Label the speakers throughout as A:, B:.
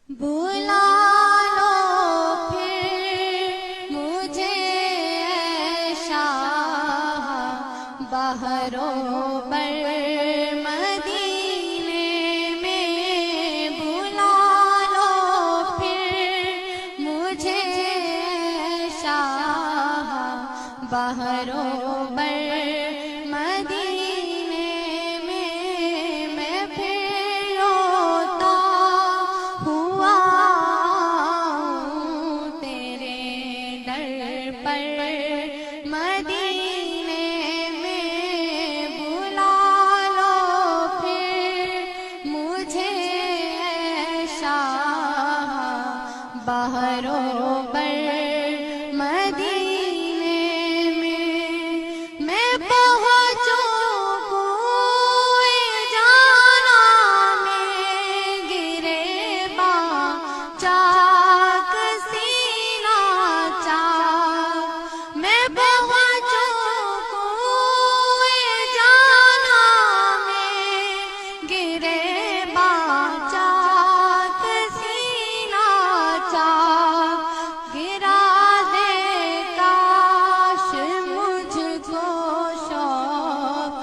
A: بلا لو پھر مجھے اے شاہ بحرو بر مدینے میں، بلا لو پھر مجھے اے شاہ بحرو بر بحرو بر مدینے میں میں پہنچوں کوئے جانا میں گرے چاک سینہ چاک، میں پہنچوں کوئے جانا میں گرے گرا دے کاش مجھ کو شوق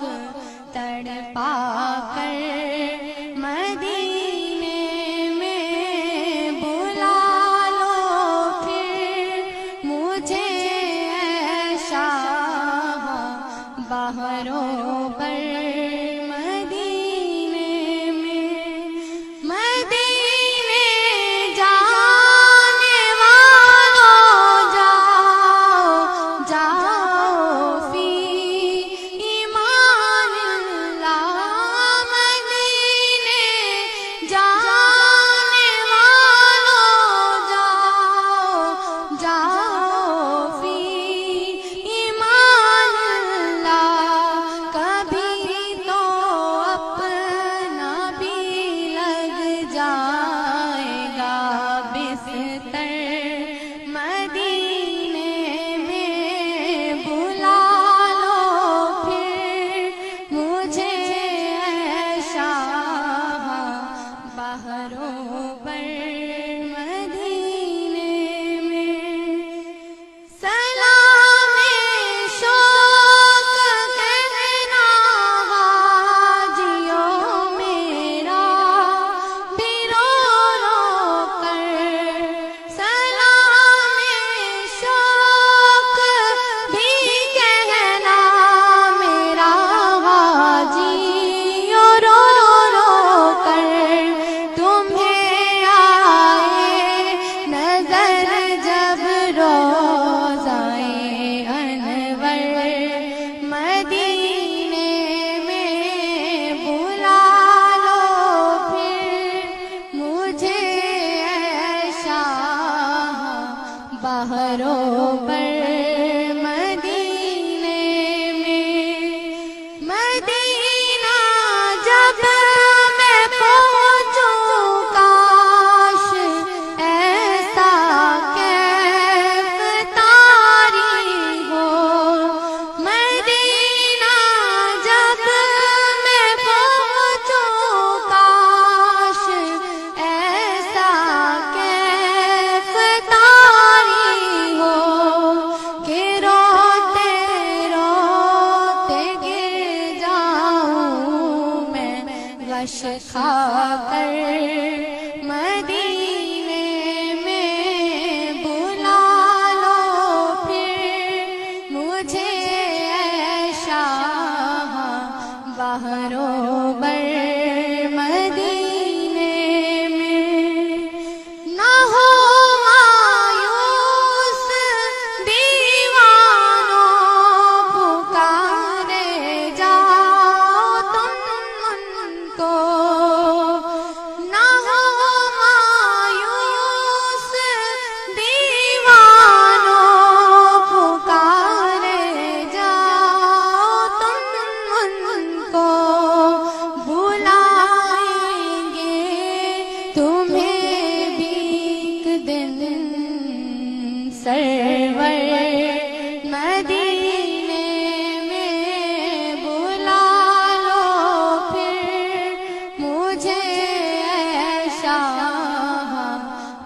A: تڑپا کر مدینے میں، بلا لو پھر مجھے اے شاہ بحرو بر تمہیں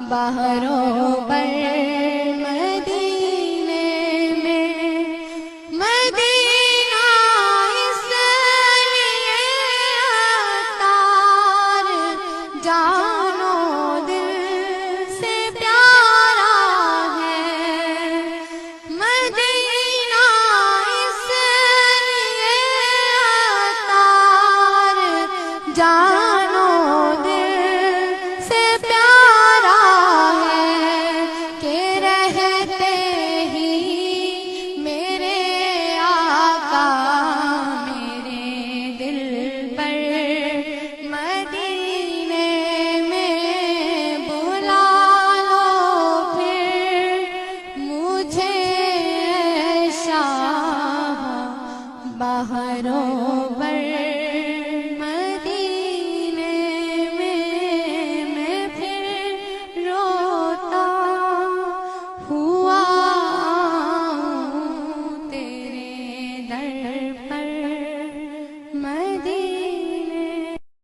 A: بہروں پر مدینے میں، مدینہ اس لیے عطار جان